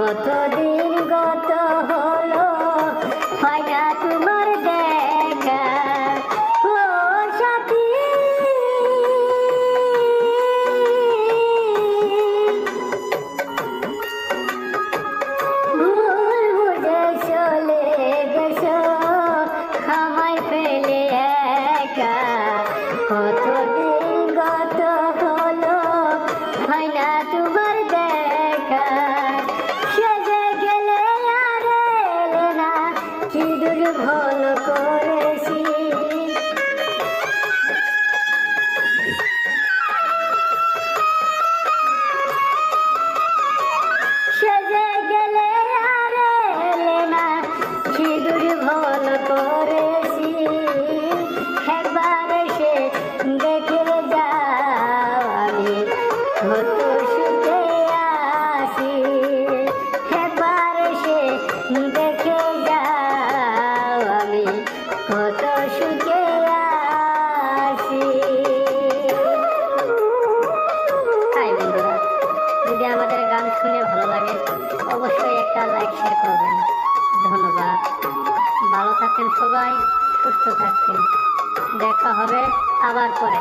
কতদিন গত হলো হয় না তোমার দেখা। ও সাথী ভুল বুঝে চলে গেছো আমায় ফেলে একা। কতদিন গত হলো হয় না তোমার দেখা। সেজে গেলে আর এলে না কি দুর্ভল করেছি। সেজে গেলে আর এলে না কি দুর্ভল করেছি। একবার এসে দেখে যাও আমি কত সুখে আছি। একবার এসে দেখে যাও আমি কত সুখে আছি। তাই বন্ধুরা, যদি আমাদের গান শুনে ভালো লাগে অবশ্যই একটা লাইক শেয়ার করবেন। ধন্যবাদ। ভালো থাকেন সবাই, সুস্থ থাকবেন। দেখা হবে আবার পরে।